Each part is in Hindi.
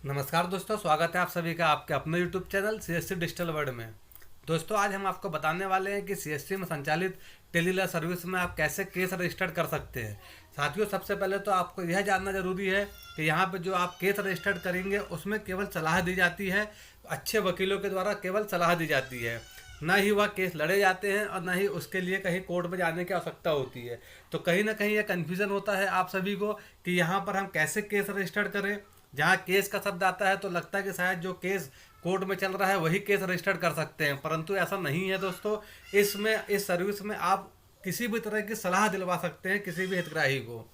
नमस्कार दोस्तों, स्वागत है आप सभी का आपके अपने YouTube channel CSC digital world में। दोस्तों आज हम आपको बताने वाले हैं कि CSC में संचालित टेलीलॉ सर्विस में आप कैसे केस रजिस्टर कर सकते हैं। साथियों, सबसे पहले तो आपको यह जानना जरूरी है कि यहाँ पे जो आप केस रजिस्टर करेंगे उसमें केवल सलाह दी जाती है, अच्छे वकीलों के द्वारा केवल सलाह दी जाती है। ना ही वह केस लड़े जाते हैं और ना ही उसके लिए कहीं कोर्ट में जाने की आवश्यकता होती है। तो कहीं ना कहीं यह कन्फ्यूज़न होता है आप सभी को कि यहाँ पर हम कैसे केस रजिस्टर करें। जहाँ केस का शब्द आता है तो लगता है कि शायद जो केस कोर्ट में चल रहा है वही केस रजिस्टर कर सकते हैं, परंतु ऐसा नहीं है दोस्तों। इस सर्विस में आप किसी भी तरह की सलाह दिलवा सकते हैं किसी भी हितग्राही को।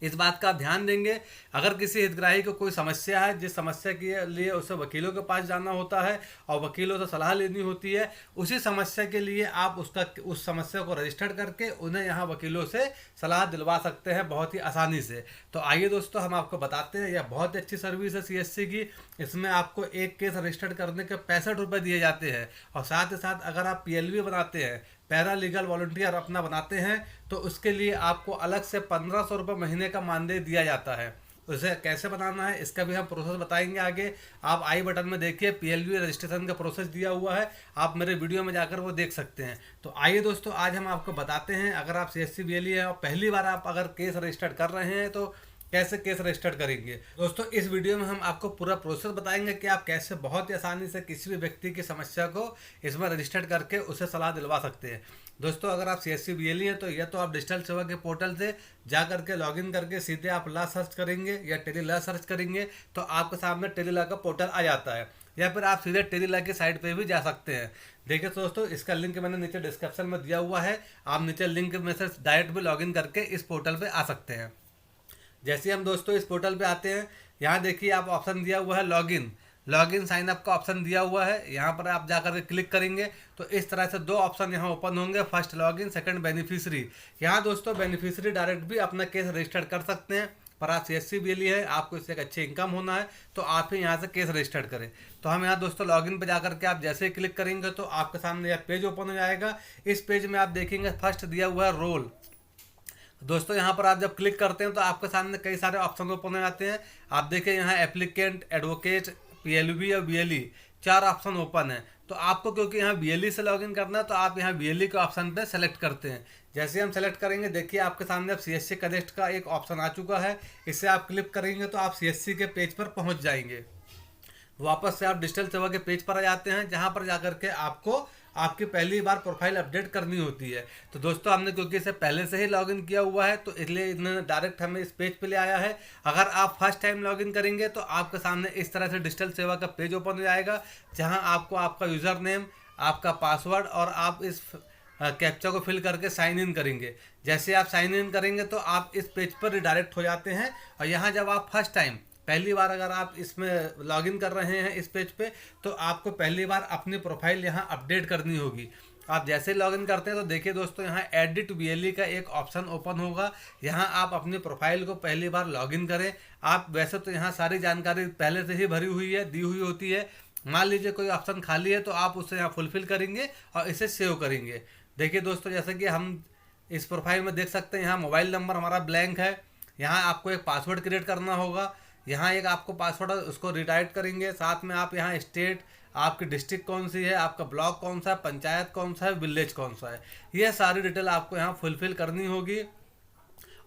इस बात का ध्यान देंगे, अगर किसी हितग्राही को कोई समस्या है जिस समस्या के लिए उसे वकीलों के पास जाना होता है और वकीलों से सलाह लेनी होती है, उसी समस्या के लिए आप उस समस्या को रजिस्टर करके उन्हें यहाँ वकीलों से सलाह दिलवा सकते हैं बहुत ही आसानी से। तो आइए दोस्तों, हम आपको बताते हैं, यह बहुत अच्छी सर्विस है CSC की। इसमें आपको एक केस रजिस्टर करने के 65 रुपये दिए जाते हैं और साथ ही साथ अगर आप PLV बनाते हैं, पैरा लीगल वॉलंटियर अपना बनाते हैं, तो उसके लिए आपको अलग से 1500 रुपये महीने का मानदेय दिया जाता है। उसे कैसे बनाना है इसका भी हम प्रोसेस बताएंगे आगे। आप आई बटन में देखिए PLV रजिस्ट्रेशन का प्रोसेस दिया हुआ है, आप मेरे वीडियो में जाकर वो देख सकते हैं। तो आइए दोस्तों, आज हम आपको बताते हैं, अगर आप CSC BLE है और पहली बार आप अगर केस रजिस्टर कर रहे हैं तो कैसे केस रजिस्टर करेंगे। दोस्तों इस वीडियो में हम आपको पूरा प्रोसेस बताएंगे कि आप कैसे बहुत ही आसानी से किसी भी व्यक्ति की समस्या को इसमें रजिस्टर करके उसे सलाह दिलवा सकते हैं। दोस्तों अगर आप CSC BLE हैं तो या तो आप डिजिटल सेवा के पोर्टल से जा करके लॉगिन करके सीधे आप लॉ सर्च करेंगे या टेलीलॉ सर्च करेंगे तो आपके सामने टेलीलॉ का पोर्टल आ जाता है, या फिर आप सीधे टेलीलॉ की साइट पे भी जा सकते हैं। देखिए दोस्तों, इसका लिंक मैंने नीचे डिस्क्रिप्शन में दिया हुआ है, आप नीचे लिंक में से डायरेक्ट भी लॉगिन करके इस पोर्टल पे आ सकते हैं। जैसे हम दोस्तों इस पोर्टल पे आते हैं, यहाँ देखिए आप ऑप्शन दिया हुआ है लॉगिन साइन अप का ऑप्शन दिया हुआ है। यहाँ पर आप जाकर के क्लिक करेंगे तो इस तरह से दो ऑप्शन यहाँ ओपन होंगे, फर्स्ट लॉगिन, सेकंड बेनिफिशियरी। यहाँ दोस्तों बेनिफिशियरी डायरेक्ट भी अपना केस रजिस्टर कर सकते हैं, पर आप CSC BLE है, आपको इससे एक अच्छी इनकम होना है तो आप ही यहाँ से केस रजिस्टर करें। तो हम यहाँ दोस्तों लॉगिन पे जाकर के आप जैसे ही क्लिक करेंगे तो आपके सामने यह पेज ओपन हो जाएगा। इस पेज में आप देखेंगे फर्स्ट दिया हुआ है रोल। दोस्तों यहाँ पर आप जब क्लिक करते हैं तो आपके सामने कई सारे ऑप्शन ओपन हो जाते हैं। आप देखें यहाँ एप्लीकेंट, एडवोकेट, PLV और BLE, चार ऑप्शन ओपन है। तो आपको क्योंकि यहाँ BLE से लॉगिन करना है तो आप यहाँ BLE के ऑप्शन पे सेलेक्ट करते हैं। जैसे हम सेलेक्ट करेंगे देखिए आपके सामने अब CSC कनेक्ट का एक ऑप्शन आ चुका है, इसे आप क्लिक करेंगे तो आप CSC के पेज पर पहुँच जाएंगे। वापस से आप डिजिटल सेवा के पेज पर आ जाते हैं, जहां पर जाकर के आपको आपकी पहली बार प्रोफाइल अपडेट करनी होती है। तो दोस्तों हमने क्योंकि इसे पहले से ही लॉगिन किया हुआ है तो इसलिए इन्होंने डायरेक्ट हमें इस पेज पे ले आया है। अगर आप फर्स्ट टाइम लॉगिन करेंगे तो आपके सामने इस तरह से डिजिटल सेवा का पेज ओपन हो जाएगा, जहां आपको आपका यूज़र नेम, आपका पासवर्ड और आप इस कैप्चा को फिल करके साइन इन करेंगे। जैसे आप साइन इन करेंगे तो आप इस पेज पर रिडायरेक्ट हो जाते हैं और यहाँ जब आप फर्स्ट टाइम पहली बार अगर आप इसमें लॉगिन कर रहे हैं इस पेज पे तो आपको पहली बार अपनी प्रोफाइल यहाँ अपडेट करनी होगी। आप जैसे ही लॉगिन करते हैं तो देखिए दोस्तों यहाँ एडिट BLE का एक ऑप्शन ओपन होगा, यहाँ आप अपनी प्रोफाइल को पहली बार लॉगिन करें। आप वैसे तो यहाँ सारी जानकारी पहले से ही भरी हुई है, दी हुई होती है। मान लीजिए कोई ऑप्शन खाली है तो आप उसे यहाँ फुलफिल करेंगे और इसे सेव करेंगे। देखिए दोस्तों, जैसे कि हम इस प्रोफाइल में देख सकते हैं यहाँ मोबाइल नंबर हमारा ब्लैंक है, यहाँ आपको एक पासवर्ड क्रिएट करना होगा। यहाँ एक आपको पासवर्ड है उसको रिटाइप करेंगे, साथ में आप यहाँ स्टेट, आपकी डिस्ट्रिक्ट कौन सी है, आपका ब्लॉक कौन सा है, पंचायत कौन सा है, विलेज कौन सा है, ये सारी डिटेल आपको यहाँ फुलफिल करनी होगी।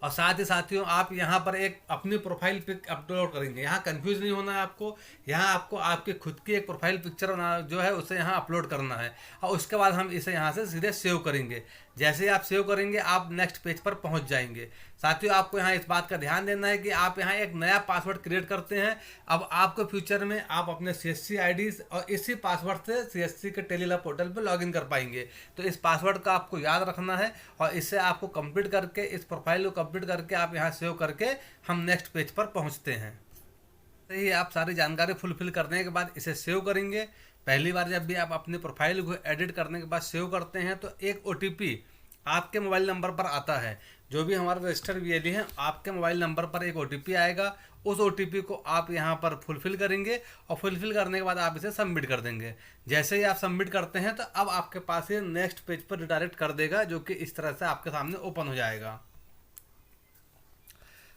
और साथ ही साथियों आप यहाँ पर एक अपनी प्रोफाइल पिक अपलोड करेंगे। यहाँ कंफ्यूज नहीं होना है आपको, यहाँ आपको आपकी खुद की एक प्रोफाइल पिक्चर बना जो है उसे यहाँ अपलोड करना है और उसके बाद हम इसे यहाँ से सीधे सेव करेंगे। जैसे ही आप सेव करेंगे आप नेक्स्ट पेज पर पहुँच जाएंगे। साथियों आपको यहाँ इस बात का ध्यान देना है कि आप यहाँ एक नया पासवर्ड क्रिएट करते हैं। अब आपको फ्यूचर में आप अपने CSC ID और इसी पासवर्ड से CSC के टेलीलॉ पोर्टल पर लॉगिन कर पाएंगे। तो इस पासवर्ड का आपको याद रखना है और इससे आपको कंप्लीट करके इस प्रोफाइल को कंप्लीट करके आप यहाँ सेव करके हम नेक्स्ट पेज पर पहुँचते हैं। ही आप सारी जानकारी फुलफिल करने के बाद इसे सेव करेंगे। पहली बार जब भी आप अपनी प्रोफाइल को एडिट करने के बाद सेव करते हैं तो एक OTP आपके मोबाइल नंबर पर आता है। जो भी हमारा रजिस्टर BLE है आपके मोबाइल नंबर पर एक OTP आएगा, उस OTP को आप यहाँ पर फुलफिल करेंगे और फुलफिल करने के बाद आप इसे सबमिट कर देंगे। जैसे ही आप सबमिट करते हैं तो अब आपके पास ये नेक्स्ट पेज पर रिडायरेक्ट कर देगा, जो कि इस तरह से आपके सामने ओपन हो जाएगा।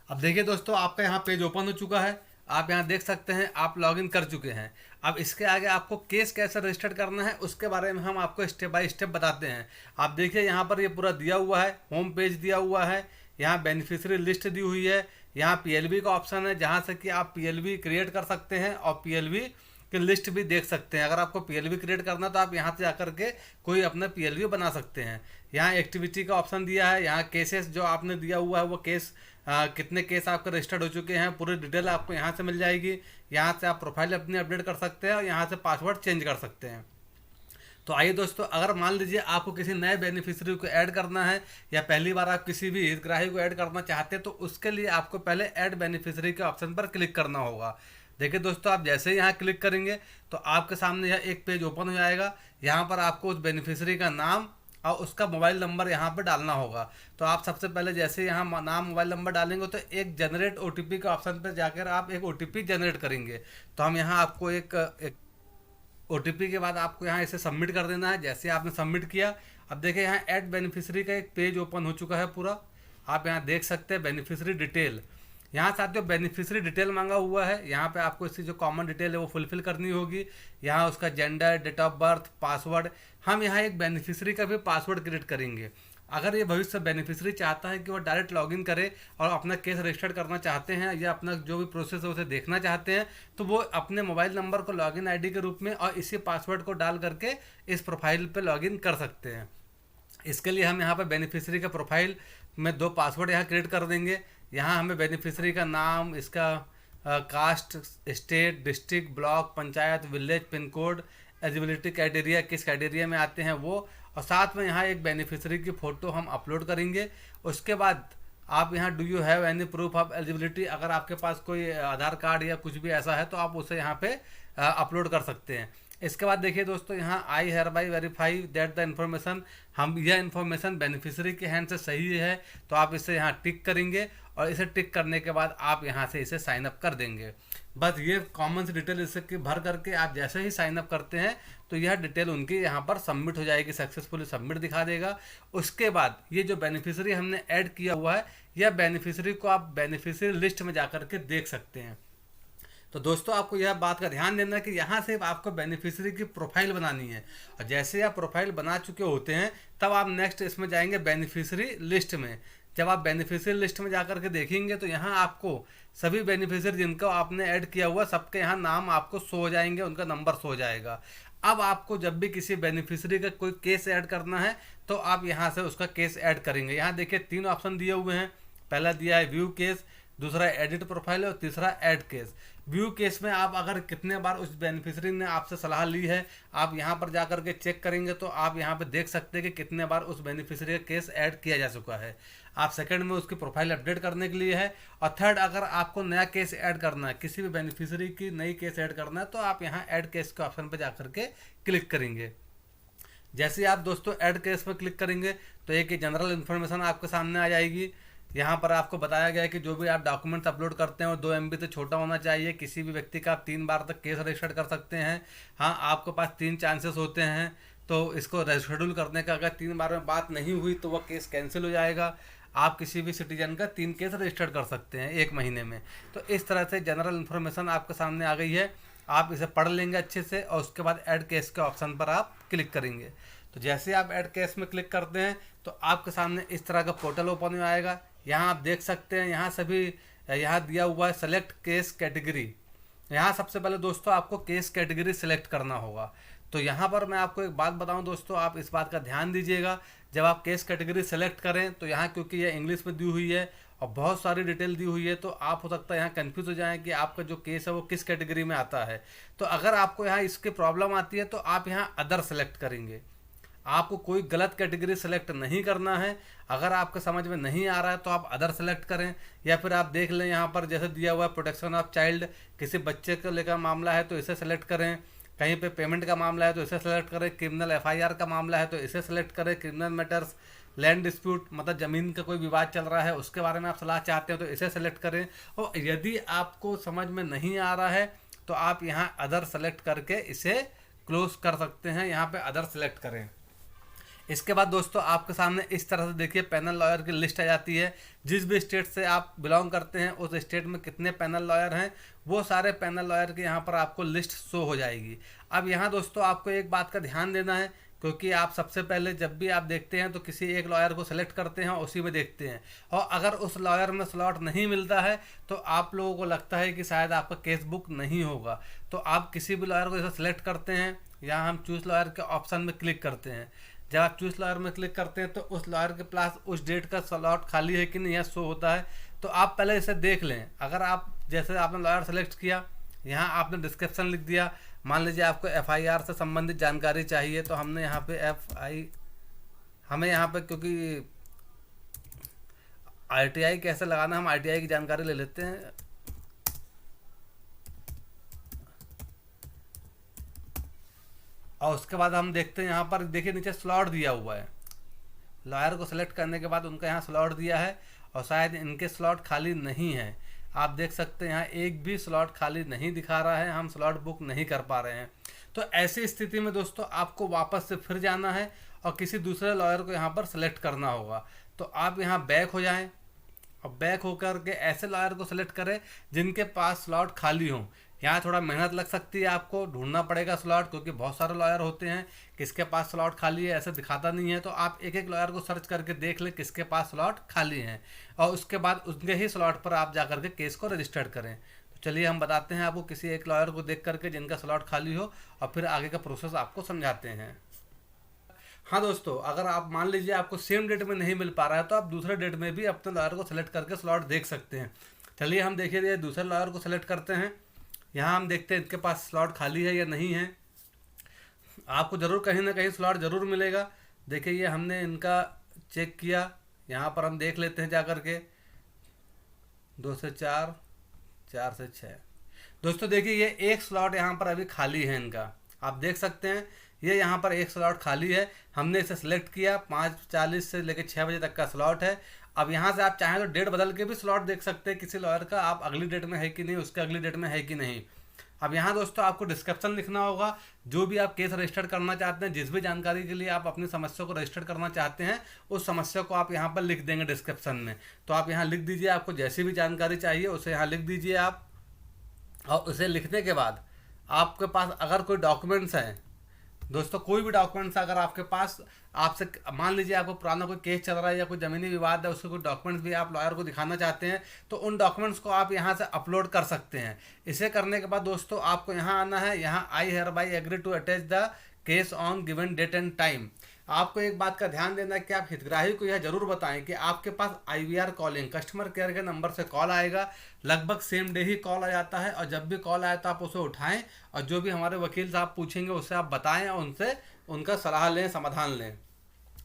अब देखिए दोस्तों आपका यहाँ पेज ओपन हो चुका है। आप यहाँ देख सकते हैं आप लॉगिन कर चुके हैं। अब इसके आगे आपको केस कैसे रजिस्टर करना है उसके बारे में हम आपको स्टेप बाय स्टेप बताते हैं। आप देखिए यहाँ पर ये पूरा दिया हुआ है, होम पेज दिया हुआ है, यहाँ बेनिफिशियरी लिस्ट दी हुई है, यहाँ पीएलबी का ऑप्शन है जहाँ से कि आप पीएलबी क्रिएट कर सकते हैं और पीएलबी की लिस्ट भी देख सकते हैं। अगर आपको पीएलबी क्रिएट करना है तो आप यहाँ से जाकर के कोई अपना पीएलबी बना सकते हैं। यहाँ एक्टिविटी का ऑप्शन दिया है, यहाँ केसेस जो आपने दिया हुआ है वो केस कितने केस आपके रजिस्टर्ड हो चुके हैं पूरी डिटेल आपको यहाँ से मिल जाएगी। यहाँ से आप प्रोफाइल अपनी अपडेट कर सकते हैं और यहाँ से पासवर्ड चेंज कर सकते हैं। तो आइए दोस्तों, अगर मान लीजिए आपको किसी नए बेनिफिशियरी को ऐड करना है या पहली बार आप किसी भी हितग्राही को ऐड करना चाहते हैं तो उसके लिए आपको पहले ऐड बेनिफिशियरी के ऑप्शन पर क्लिक करना होगा। देखिए दोस्तों, आप जैसे ही यहाँ क्लिक करेंगे तो आपके सामने यह एक पेज ओपन हो जाएगा। यहाँ पर आपको उस बेनिफिशियरी का नाम और उसका मोबाइल नंबर यहाँ पर डालना होगा। तो आप सबसे पहले जैसे यहाँ नाम मोबाइल नंबर डालेंगे तो एक जनरेट ओटीपी के ऑप्शन पर जाकर आप एक ओटीपी जनरेट करेंगे। तो हम यहाँ आपको एक ओटीपी के बाद आपको यहाँ इसे सबमिट कर देना है। जैसे आपने सबमिट किया, अब देखिए यहाँ ऐड बेनिफिशियरी का एक पेज ओपन हो चुका है पूरा। आप यहाँ देख सकते हैं बेनिफिशियरी डिटेल। यहाँ साथियों बेनिफिशियरी डिटेल मांगा हुआ है। यहाँ पे आपको इसकी जो कॉमन डिटेल है वो फुलफिल करनी होगी। यहाँ उसका gender, date of birth, password. हम यहाँ एक बेनिफिशियरी का भी पासवर्ड क्रिएट करेंगे। अगर ये भविष्य बेनिफिशियरी चाहता है कि वो डायरेक्ट लॉगिन करे और अपना केस रजिस्टर करना चाहते हैं या अपना जो भी प्रोसेस है उसे देखना चाहते हैं तो वो अपने मोबाइल नंबर को लॉगिन आईडी के रूप में और इसी पासवर्ड को डाल करके इस प्रोफाइल पे लॉगिन कर सकते हैं। इसके लिए हम यहाँ पर बेनिफिशियरी का प्रोफाइल में 2 पासवर्ड यहाँ क्रिएट कर देंगे। यहाँ हमें बेनिफिशियरी का नाम, इसका caste, state, district, block, panchayat, village, pin code, eligibility criteria, किस क्राइटेरिया में आते हैं वो, और साथ में यहाँ एक बेनिफिशियरी की फ़ोटो हम अपलोड करेंगे। उसके बाद आप यहाँ do you have any proof of eligibility, अगर आपके पास कोई आधार कार्ड या कुछ भी ऐसा है तो आप उसे यहाँ पे अपलोड कर सकते हैं। इसके बाद देखिए दोस्तों, यहाँ I hereby verify that the information, हम यह इन्फॉर्मेशन बेनिफिशियरी के हैंड से सही है तो आप इसे यहाँ टिक करेंगे और इसे टिक करने के बाद आप यहाँ से इसे साइन अप कर देंगे। बस ये कॉमन सी डिटेल इसके भर करके आप जैसे ही साइन अप करते हैं तो यह डिटेल उनकी यहाँ पर सबमिट हो जाएगी, सक्सेसफुली सबमिट दिखा देगा। उसके बाद ये जो बेनिफिशियरी हमने ऐड किया हुआ है यह बेनिफिशियरी को आप बेनिफिशियरी लिस्ट में जाकर के देख सकते हैं। तो दोस्तों, आपको यह बात का ध्यान देना है कि यहाँ से आपको बेनिफिशियरी की प्रोफाइल बनानी है और जैसे आप प्रोफाइल बना चुके होते हैं तब आप नेक्स्ट इसमें जाएंगे बेनिफिशियरी लिस्ट में। जब आप बेनिफिशियरी लिस्ट में जाकर के देखेंगे तो यहाँ आपको सभी बेनिफिशियरी जिनको आपने ऐड किया हुआ सबके यहाँ नाम आपको शो हो जाएंगे, उनका नंबर शो हो जाएगा। अब आपको जब भी किसी बेनिफिशियरी का कोई केस ऐड करना है तो आप यहाँ से उसका केस ऐड करेंगे। यहाँ देखिए 3 ऑप्शन दिए हुए हैं। पहला दिया है व्यू केस, दूसरा एडिट प्रोफाइल और तीसरा ऐड केस। व्यू केस में आप अगर कितने बार उस बेनिफिशियरी ने आपसे सलाह ली है आप यहाँ पर जाकर के चेक करेंगे तो आप यहाँ पे देख सकते हैं कि कितने बार उस बेनिफिशियरी का केस ऐड किया जा चुका है। आप सेकंड में उसकी प्रोफाइल अपडेट करने के लिए है और थर्ड अगर आपको नया केस ऐड करना है, किसी भी बेनिफिशियरी की नई केस ऐड करना है तो आप यहाँ ऐड केस के ऑप्शन पर जाकर के क्लिक करेंगे। जैसे ही आप दोस्तों ऐड केस पर क्लिक करेंगे तो एक जनरल इन्फॉर्मेशन आपके सामने आ जाएगी। यहाँ पर आपको बताया गया है कि जो भी आप डॉक्यूमेंट्स अपलोड करते हैं वो 2 MB से छोटा होना चाहिए। किसी भी व्यक्ति का आप 3 बार तक केस रजिस्टर कर सकते हैं। हाँ, आपके पास 3 चांसेस होते हैं तो इसको शेड्यूल करने का। अगर 3 बार में बात नहीं हुई तो वह केस कैंसिल हो जाएगा। आप किसी भी सिटीजन का 3 केस रजिस्टर कर सकते हैं 1 महीने में। तो इस तरह से जनरल इन्फॉर्मेशन आपके सामने आ गई है। आप इसे पढ़ लेंगे अच्छे से और उसके बाद ऐड केस के ऑप्शन पर आप क्लिक करेंगे। तो जैसे आप ऐड केस में क्लिक करते हैं तो आपके सामने इस तरह का पोर्टल ओपन हो आएगा। यहाँ आप देख सकते हैं, यहाँ सभी यहाँ दिया हुआ है सेलेक्ट केस कैटेगरी। यहाँ सबसे पहले दोस्तों आपको केस कैटेगरी सेलेक्ट करना होगा। तो यहाँ पर मैं आपको एक बात बताऊँ दोस्तों, आप इस बात का ध्यान दीजिएगा। जब आप केस कैटेगरी सेलेक्ट करें तो यहाँ क्योंकि यह इंग्लिश में दी हुई है और बहुत सारी डिटेल दी हुई है तो आप हो सकता है यहाँ कंफ्यूज हो जाएं कि आपका जो केस है वो किस कैटेगरी में आता है। तो अगर आपको यहाँ इसकी प्रॉब्लम आती है तो आप यहाँ अदर सेलेक्ट करेंगे। आपको कोई गलत कैटेगरी सेलेक्ट नहीं करना है। अगर आपके समझ में नहीं आ रहा है तो आप अदर सेलेक्ट करें या फिर आप देख लें यहाँ पर जैसे दिया हुआ है प्रोटेक्शन ऑफ चाइल्ड, किसी बच्चे को लेकर मामला है तो इसे सेलेक्ट करें। कहीं पे पेमेंट का मामला है तो इसे सेलेक्ट करें। क्रिमिनल FIR का मामला है तो इसे सेलेक्ट करें। क्रिमिनल मैटर्स, लैंड डिस्प्यूट मतलब ज़मीन का कोई विवाद चल रहा है उसके बारे में आप सलाह चाहते हो तो इसे सेलेक्ट करें। और यदि आपको समझ में नहीं आ रहा है तो आप यहाँ अदर सेलेक्ट करके इसे क्लोज कर सकते हैं। यहाँ पे अदर सेलेक्ट करें। इसके बाद दोस्तों आपके सामने इस तरह से देखिए पैनल लॉयर की लिस्ट आ जाती है। जिस भी स्टेट से आप बिलोंग करते हैं उस स्टेट में कितने पैनल लॉयर हैं वो सारे पैनल लॉयर की यहाँ पर आपको लिस्ट शो हो जाएगी। अब यहाँ दोस्तों आपको एक बात का ध्यान देना है, क्योंकि आप सबसे पहले जब भी आप देखते हैं तो किसी एक लॉयर को सेलेक्ट करते हैं और उसी में देखते हैं, और अगर उस लॉयर में स्लॉट नहीं मिलता है तो आप लोगों को लगता है कि शायद आपका केस बुक नहीं होगा। तो आप किसी भी लॉयर को जैसे सेलेक्ट करते हैं, यहाँ हम चूज़ लॉयर के ऑप्शन में क्लिक करते हैं। जब आप चूज़ लॉयर में क्लिक करते हैं तो उस लॉयर के पास उस डेट का स्लॉट खाली है कि नहीं यह शो होता है। तो आप पहले इसे देख लें। अगर आप जैसे आपने लॉयर सेलेक्ट किया, यहाँ आपने डिस्क्रिप्शन लिख दिया, मान लीजिए आपको एफआईआर से संबंधित जानकारी चाहिए तो हमने यहाँ पे हमें यहाँ पे क्योंकि आरटीआई कैसे लगाना, हम आरटीआई की जानकारी ले लेते हैं। और उसके बाद हम देखते हैं यहाँ पर देखिए नीचे स्लॉट दिया हुआ है। लॉयर को सेलेक्ट करने के बाद उनका यहाँ स्लॉट दिया है और शायद इनके स्लॉट खाली नहीं है। आप देख सकते हैं यहाँ एक भी स्लॉट खाली नहीं दिखा रहा है, हम स्लॉट बुक नहीं कर पा रहे हैं। तो ऐसी स्थिति में दोस्तों आपको वापस से फिर जाना है और किसी दूसरे लॉयर को यहाँ पर सेलेक्ट करना होगा। तो आप यहाँ बैक हो जाएं और बैक होकर के ऐसे लॉयर को सेलेक्ट करें जिनके पास स्लॉट खाली हो। यहाँ थोड़ा मेहनत लग सकती है, आपको ढूंढना पड़ेगा स्लॉट, क्योंकि बहुत सारे लॉयर होते हैं किसके पास स्लॉट खाली है ऐसे दिखाता नहीं है। तो आप एक एक लॉयर को सर्च करके देख लें किसके पास स्लॉट खाली हैं और उसके बाद उनके ही स्लॉट पर आप जा करके केस को रजिस्टर्ड करें। तो चलिए हम बताते हैं आपको किसी एक लॉयर को देख करके जिनका स्लॉट खाली हो और फिर आगे का प्रोसेस आपको समझाते हैं। हाँ दोस्तों, अगर आप मान लीजिए आपको सेम डेट में नहीं मिल पा रहा है तो आप दूसरे डेट में भी अपने लॉयर को सेलेक्ट करके स्लॉट देख सकते हैं। चलिए हम देखिए दूसरे लॉयर को सेलेक्ट करते हैं। यहाँ हम देखते हैं इनके पास स्लॉट खाली है या नहीं है। आपको ज़रूर कहीं ना कहीं स्लॉट ज़रूर मिलेगा। देखिए ये हमने इनका चेक किया, यहाँ पर हम देख लेते हैं जा कर के 2 से 4, 4 से 6। दोस्तों देखिए ये एक स्लॉट यहाँ पर अभी खाली है इनका, आप देख सकते हैं ये यहाँ पर एक स्लॉट खाली है। हमने इसे सेलेक्ट किया, 5:40 से लेकर 6 बजे तक का स्लॉट है। अब यहाँ से आप चाहें तो डेट बदल के भी स्लॉट देख सकते हैं किसी लॉयर का, आप अगली डेट में है कि नहीं, उसके अगली डेट में है कि नहीं। अब यहाँ दोस्तों आपको डिस्क्रिप्शन लिखना होगा। जो भी आप केस रजिस्टर करना चाहते हैं, जिस भी जानकारी के लिए आप अपनी समस्या को रजिस्टर करना चाहते हैं, उस समस्या को आप यहाँ पर लिख देंगे डिस्क्रिप्शन में। तो आप यहाँ लिख दीजिए, आपको जैसी भी जानकारी चाहिए उसे यहाँ लिख दीजिए आप। और उसे लिखने के बाद आपके पास अगर कोई डॉक्यूमेंट्स हैं दोस्तों, कोई भी डॉक्यूमेंट्स अगर आपके पास, आपसे मान लीजिए आपको पुराना कोई केस चल रहा है या कोई ज़मीनी विवाद है, उसके कोई डॉक्यूमेंट्स भी आप लॉयर को दिखाना चाहते हैं तो उन डॉक्यूमेंट्स को आप यहाँ से अपलोड कर सकते हैं। इसे करने के बाद दोस्तों आपको यहाँ आना है, यहाँ I hereby agree to attach the case on given date and time. आपको एक बात का ध्यान देना है कि आप हितग्राही को यह जरूर बताएं कि आपके पास IVR कॉलिंग कस्टमर केयर के नंबर से कॉल आएगा। लगभग सेम डे ही कॉल आ जाता है और जब भी कॉल आए तो आप उसे उठाएं और जो भी हमारे वकील साहब पूछेंगे उससे आप बताएं और उनसे उनका सलाह लें, समाधान लें।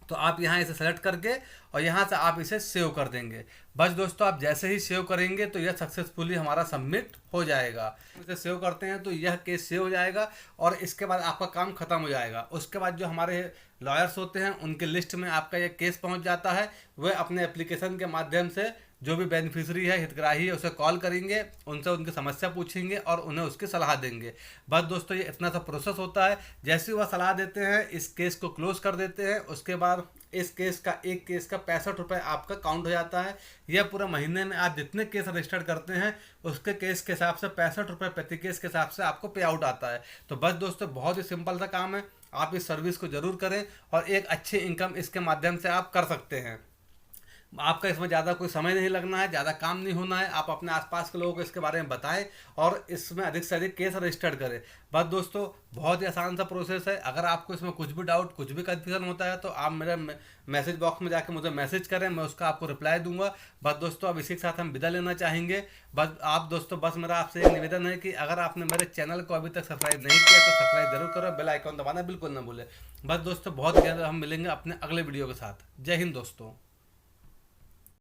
तो आप यहाँ इसे सेलेक्ट करके और यहाँ से आप इसे सेव कर देंगे। बस दोस्तों आप जैसे ही सेव करेंगे तो यह सक्सेसफुली हमारा सबमिट हो जाएगा। इसे सेव करते हैं तो यह केस सेव हो जाएगा और इसके बाद आपका काम खत्म हो जाएगा। उसके बाद जो हमारे लॉयर्स होते हैं उनके लिस्ट में आपका यह केस पहुँच जाता है। वह अपने एप्लीकेशन के माध्यम से जो भी बेनिफिशियरी है, हितग्राही है, उसे कॉल करेंगे, उनसे उनकी समस्या पूछेंगे और उन्हें उसकी सलाह देंगे। बस दोस्तों ये इतना सा प्रोसेस होता है। जैसे ही वह सलाह देते हैं इस केस को क्लोज कर देते हैं। उसके बाद इस केस का, एक केस का 65 रुपये आपका काउंट हो जाता है। यह पूरे महीने में आप जितने केस रजिस्टर करते हैं उसके केस के हिसाब से 65 रुपये प्रति केस के हिसाब से आपको पे आउट आता है। तो बस दोस्तों बहुत ही सिंपल सा काम है, आप इस सर्विस को ज़रूर करें और एक अच्छी इनकम इसके माध्यम से आप कर सकते हैं। आपका इसमें ज़्यादा कोई समय नहीं लगना है, ज़्यादा काम नहीं होना है। आप अपने आसपास के लोगों को इसके बारे में बताएं और इसमें अधिक से अधिक केस रजिस्टर्ड करें। बस दोस्तों बहुत ही आसान सा प्रोसेस है। अगर आपको इसमें कुछ भी डाउट, कुछ भी कन्फ्यूजन होता है तो आप मेरे मैसेज बॉक्स में जाकर मुझे मैसेज करें, मैं उसका आपको रिप्लाई दूंगा। बस दोस्तों अब इसी के साथ हम विदा लेना चाहेंगे। बस मेरा आपसे एक निवेदन है कि अगर आपने मेरे चैनल को अभी तक सब्सक्राइब नहीं किया तो सब्सक्राइब जरूर करो, बेल आइकॉन दबाना बिल्कुल ना भूलें। बस दोस्तों बहुत जल्द हम मिलेंगे अपने अगले वीडियो के साथ। जय हिंद दोस्तों।